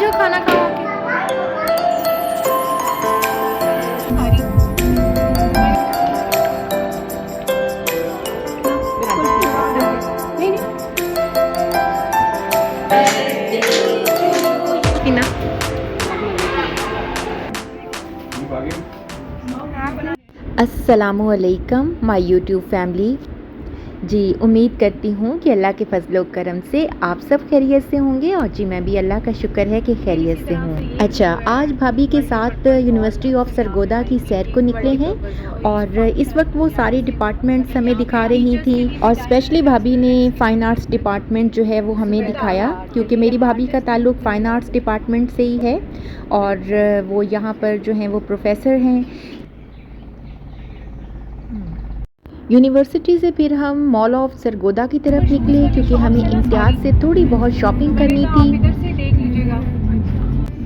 जाओ खाना खाओ आके। टीना अस्सलामुअलैकुम माय यूट्यूब फैमिली। जी उम्मीद करती हूँ कि अल्लाह के फजलो करम से आप सब खैरियत से होंगे और जी मैं भी अल्लाह का शुक्र है कि खैरियत से हूँ। अच्छा, आज भाभी के साथ यूनिवर्सिटी ऑफ सरगोदा की सैर को निकले हैं और इस वक्त वो सारी डिपार्टमेंट्स हमें दिखा रही थी और स्पेशली भाभी ने फ़ाइन आर्ट्स डिपार्टमेंट जो है वो हमें दिखाया, क्योंकि मेरी भाभी का ताल्लुक़ फ़ाइन आर्ट्स डिपार्टमेंट से ही है और वो यहाँ पर जो हैं वो प्रोफेसर हैं। यूनिवर्सिटी से फिर हम मॉल ऑफ सरगोदा की तरफ निकले क्योंकि हमें इम्तियाज़ से थोड़ी बहुत शॉपिंग करनी थी।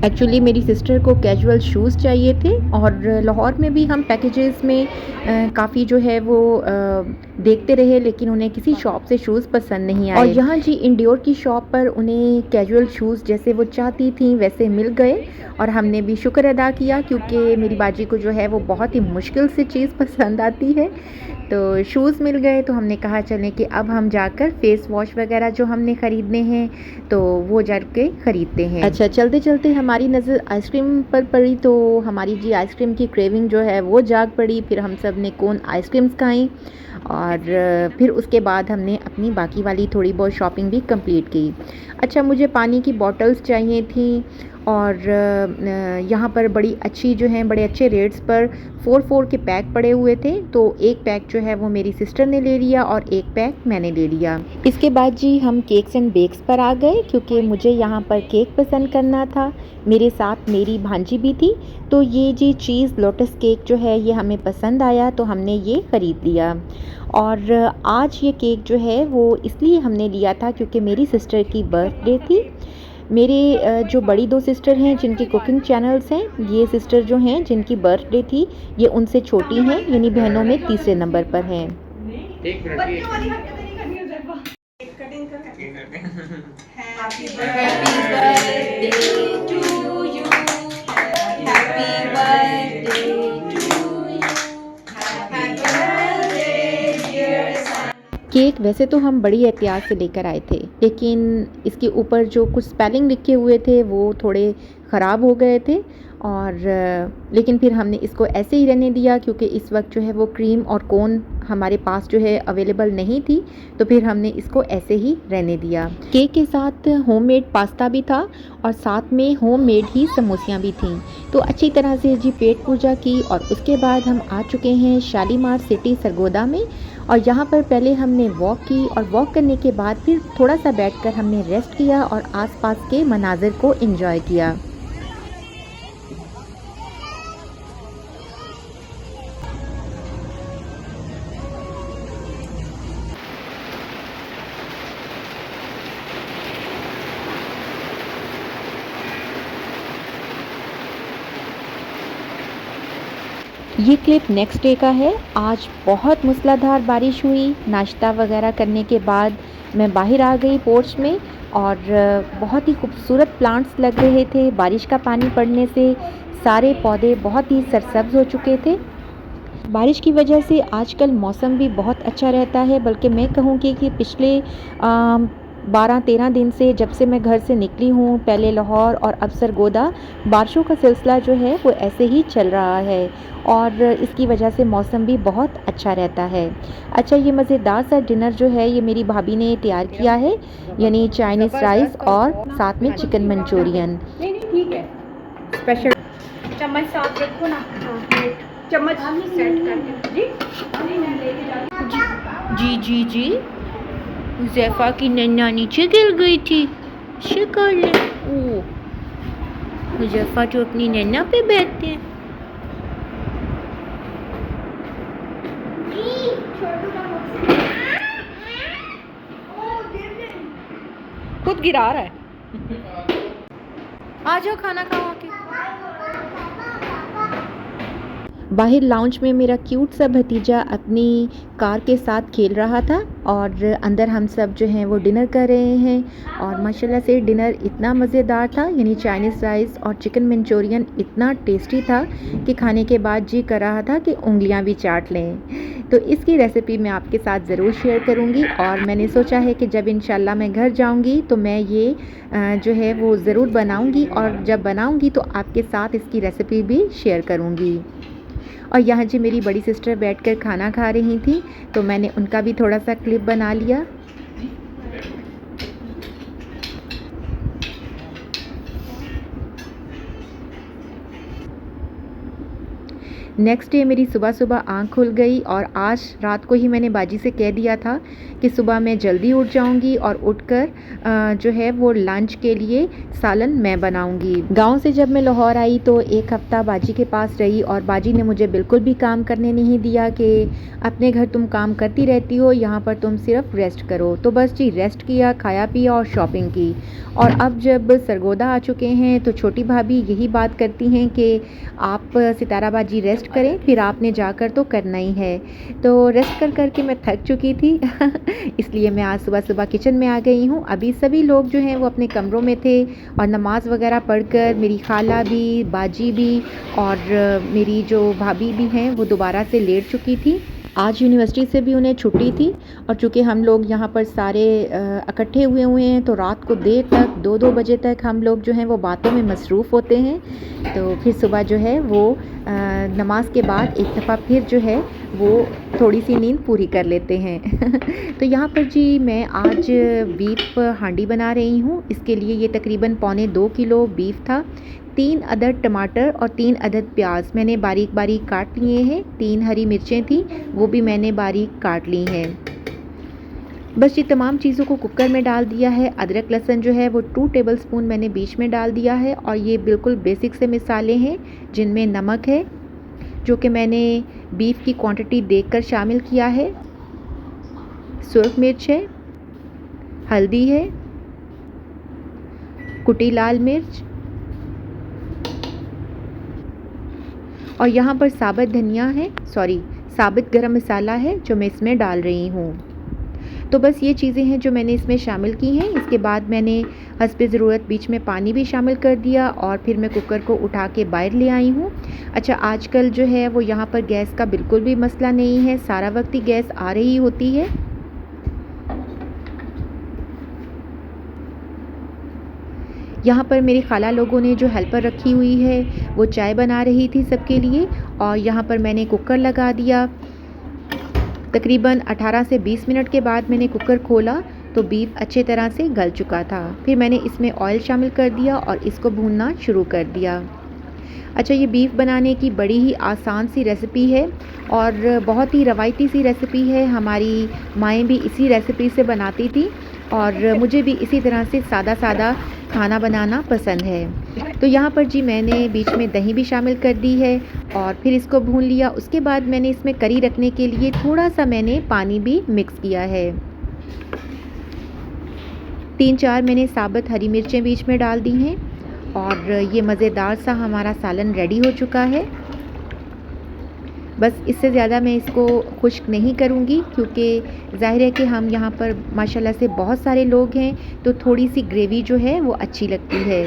एक्चुअली मेरी सिस्टर को कैजुअल शूज़ चाहिए थे और लाहौर में भी हम पैकेजेस में काफ़ी जो है वो देखते रहे, लेकिन उन्हें किसी शॉप से शूज़ पसंद नहीं आए और यहाँ जी इंडियोर की शॉप पर उन्हें कैजुअल शूज़ जैसे वो चाहती थी वैसे मिल गए और हमने भी शुक्र अदा किया, क्योंकि मेरी बाजी को जो है वो बहुत ही मुश्किल से चीज़ पसंद आती है। तो शूज़ मिल गए तो हमने कहा चलें कि अब हम जाकर फ़ेस वॉश वगैरह जो हमने ख़रीदने हैं तो वो जाके ख़रीदते हैं। अच्छा, चलते चलते हमारी नज़र आइसक्रीम पर पड़ी तो हमारी जी आइसक्रीम की क्रेविंग जो है वो जाग पड़ी। फिर हम सब ने कोन आइसक्रीम्स खाई और फिर उसके बाद हमने अपनी बाकी वाली थोड़ी बहुत शॉपिंग भी कंप्लीट की। अच्छा, मुझे पानी की बॉटल्स चाहिए थी और यहाँ पर बड़ी अच्छी जो हैं बड़े अच्छे रेट्स पर 4 के पैक पड़े हुए थे, तो एक पैक जो है वो मेरी सिस्टर ने ले लिया और एक पैक मैंने ले लिया। इसके बाद जी हम केक्स एंड बेक्स पर आ गए क्योंकि मुझे यहाँ पर केक पसंद करना था, मेरे साथ मेरी भांजी भी थी, तो ये जी चीज़ लोटस केक जो है ये हमें पसंद आया तो हमने ये ख़रीद लिया। और आज ये केक जो है वो इसलिए हमने लिया था क्योंकि मेरी सिस्टर की बर्थडे थी। मेरे जो बड़ी 2 सिस्टर हैं जिनके कुकिंग चैनल्स हैं, ये सिस्टर जो हैं जिनकी बर्थडे थी ये उनसे छोटी हैं, यानी बहनों में तीसरे नंबर पर हैं। Happy birthday to you, happy birthday to you, happy birthday dear son. Cake वैसे तो हम बड़ी एहतियात से लेकर आए थे, लेकिन इसके ऊपर जो कुछ स्पेलिंग लिखे हुए थे वो थोड़े ख़राब हो गए थे और लेकिन फिर हमने इसको ऐसे ही रहने दिया क्योंकि इस वक्त जो है वो क्रीम और कोन हमारे पास जो है अवेलेबल नहीं थी, तो फिर हमने इसको ऐसे ही रहने दिया। केक के साथ होममेड पास्ता भी था और साथ में होममेड ही समोसियाँ भी थीं, तो अच्छी तरह से जी पेट पूजा की और उसके बाद हम आ चुके हैं शालीमार सिटी सरगोदा में और यहाँ पर पहले हमने वॉक की और वॉक करने के बाद फिर थोड़ा सा बैठकर हमने रेस्ट किया और आसपास के मनाज़िर को एंजॉय किया। ये क्लिप नेक्स्ट डे का है। आज बहुत मूसलाधार बारिश हुई। नाश्ता वगैरह करने के बाद मैं बाहर आ गई पोर्च में और बहुत ही खूबसूरत प्लांट्स लग रहे थे। बारिश का पानी पड़ने से सारे पौधे बहुत ही सरसब्ज हो चुके थे। बारिश की वजह से आजकल मौसम भी बहुत अच्छा रहता है, बल्कि मैं कहूँगी कि पिछले 12-13 दिन से जब से मैं घर से निकली हूँ, पहले लाहौर और अब सरगोदा, बारिशों का सिलसिला जो है वो ऐसे ही चल रहा है और इसकी वजह से मौसम भी बहुत अच्छा रहता है। अच्छा, ये मज़ेदार सा डिनर जो है ये मेरी भाभी ने तैयार किया है, यानी चाइनीज़ राइस और साथ में चिकन मंचूरियन। ठीक है, स्पेशल चम्मच साथ रखो ना, चम्मच सेट करके जी जी जी ज़ैफ़ा की नन्ना नीचे गिर गई थी। शिकल ओ ज़ैफ़ा जो अपनी नन्ना पे बैठते हैं। खुद गिरा रहा है। आ जाओ खाना खाओ आके। बाहर लाउंज में मेरा क्यूट सा भतीजा अपनी कार के साथ खेल रहा था और अंदर हम सब जो हैं वो डिनर कर रहे हैं। और माशाल्लाह से डिनर इतना मज़ेदार था, यानी चाइनीज़ राइस और चिकन मंचूरियन इतना टेस्टी था कि खाने के बाद जी कर रहा था कि उंगलियां भी चाट लें। तो इसकी रेसिपी मैं आपके साथ ज़रूर शेयर करूंगी और मैंने सोचा है कि जब इंशाल्लाह मैं घर जाऊंगी तो मैं ये जो है वो ज़रूर बनाऊंगी, और जब बनाऊंगी तो आपके साथ इसकी रेसिपी भी शेयर करूंगी। और यहाँ जी मेरी बड़ी सिस्टर बैठकर खाना खा रही थी, तो मैंने उनका भी थोड़ा सा क्लिप बना लिया। नेक्स्ट डे मेरी सुबह सुबह आँख खुल गई और आज रात को ही मैंने बाजी से कह दिया था कि सुबह मैं जल्दी उठ जाऊंगी और उठकर जो है वो लंच के लिए सालन मैं बनाऊंगी। गांव से जब मैं लाहौर आई तो एक हफ़्ता बाजी के पास रही और बाजी ने मुझे बिल्कुल भी काम करने नहीं दिया कि अपने घर तुम काम करती रहती हो, यहाँ पर तुम सिर्फ रेस्ट करो। तो बस जी रेस्ट किया, खाया पिया और शॉपिंग की। और अब जब सरगोदा आ चुके हैं तो छोटी भाभी यही बात करती हैं कि आप सितारा बाजी रेस्ट करें, फिर आपने जाकर तो करना ही है। तो रेस्ट कर कर के मैं थक चुकी थी इसलिए मैं आज सुबह सुबह किचन में आ गई हूँ। अभी सभी लोग जो हैं वो अपने कमरों में थे और नमाज़ वगैरह पढ़कर मेरी खाला भी, बाजी भी और मेरी जो भाभी भी हैं वो दोबारा से लेट चुकी थी। आज यूनिवर्सिटी से भी उन्हें छुट्टी थी और चूँकि हम लोग यहाँ पर सारे इकट्ठे हुए हैं तो रात को देर तक 2-2 बजे तक हम लोग जो हैं वो बातों में मसरूफ़ होते हैं। तो फिर सुबह जो है वो नमाज के बाद एक दफ़ा फिर जो है वो थोड़ी सी नींद पूरी कर लेते हैं तो यहाँ पर जी मैं आज बीफ हांडी बना रही हूँ। इसके लिए ये तकरीबन 1.25 किलो बीफ था। 3 अदद टमाटर और 3 अदद प्याज मैंने बारीक बारीक काट लिए हैं। 3 हरी मिर्चें थी, वो भी मैंने बारीक काट ली हैं। बस ये तमाम चीज़ों को कुकर में डाल दिया है। अदरक लहसुन जो है वो 2 टेबलस्पून मैंने बीच में डाल दिया है। और ये बिल्कुल बेसिक से मिसाले हैं जिनमें नमक है जो कि मैंने बीफ की क्वांटिटी देखकर शामिल किया है, सुर्ख मिर्च है, हल्दी है, कुटी लाल मिर्च और यहाँ पर साबुत धनिया है, साबुत गरम मसाला है जो मैं इसमें डाल रही हूँ। तो बस ये चीज़ें हैं जो मैंने इसमें शामिल की हैं। इसके बाद मैंने हस्बे ज़रूरत बीच में पानी भी शामिल कर दिया और फिर मैं कुकर को उठा के बाहर ले आई हूँ। अच्छा, आजकल जो है वो यहाँ पर गैस का बिल्कुल भी मसला नहीं है, सारा वक्त ही गैस आ रही होती है। यहाँ पर मेरी खाला लोगों ने जो हेल्पर रखी हुई है वो चाय बना रही थी सबके लिए। और यहाँ पर मैंने कुकर लगा दिया। तकरीबन 18 से 20 मिनट के बाद मैंने कुकर खोला तो बीफ अच्छे तरह से गल चुका था। फिर मैंने इसमें ऑयल शामिल कर दिया और इसको भूनना शुरू कर दिया। अच्छा, ये बीफ बनाने की बड़ी ही आसान सी रेसिपी है और बहुत ही रवायती सी रेसिपी है। हमारी माएँ भी इसी रेसिपी से बनाती थी और मुझे भी इसी तरह से सादा सादा खाना बनाना पसंद है। तो यहाँ पर जी मैंने बीच में दही भी शामिल कर दी है और फिर इसको भून लिया। उसके बाद मैंने इसमें करी रखने के लिए थोड़ा सा मैंने पानी भी मिक्स किया है। 3-4 मैंने साबुत हरी मिर्चें बीच में डाल दी हैं और ये मज़ेदार सा हमारा सालन रेडी हो चुका है। बस इससे ज़्यादा मैं इसको खुश्क नहीं करूँगी क्योंकि ज़ाहिर है कि हम यहाँ पर माशाल्लाह से बहुत सारे लोग हैं तो थोड़ी सी ग्रेवी जो है वो अच्छी लगती है।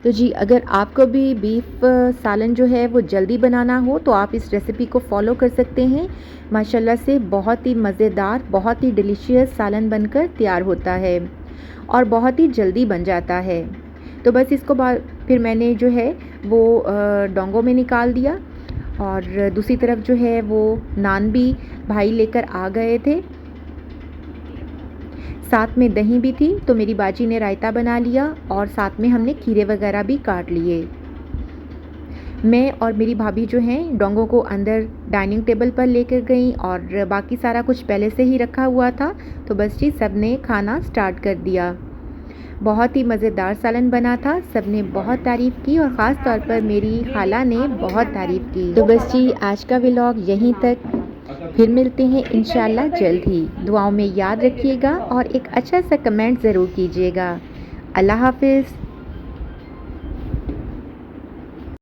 तो जी अगर आपको भी बीफ सालन जो है वो जल्दी बनाना हो तो आप इस रेसिपी को फॉलो कर सकते हैं। माशाल्लाह से बहुत ही मज़ेदार, बहुत ही डिलीशियस सालन बनकर तैयार होता है और बहुत ही जल्दी बन जाता है। तो बस इसको फिर मैंने जो है वो डोंगों में निकाल दिया और दूसरी तरफ जो है वो नान भी भाई लेकर आ गए थे, साथ में दही भी थी। तो मेरी बाजी ने रायता बना लिया और साथ में हमने खीरे वगैरह भी काट लिए। मैं और मेरी भाभी जो हैं डोंगों को अंदर डाइनिंग टेबल पर लेकर गई और बाकी सारा कुछ पहले से ही रखा हुआ था। तो बस जी सब ने खाना स्टार्ट कर दिया। बहुत ही मज़ेदार सालन बना था, सब ने बहुत तारीफ़ की और ख़ास तौर पर मेरी खाला ने बहुत तारीफ़ की। तो बस जी आज का व्लॉग यहीं तक, फिर मिलते हैं इंशाल्लाह जल्द ही। दुआओं में याद रखिएगा और एक अच्छा सा कमेंट ज़रूर कीजिएगा। अल्लाह हाफ़िज़।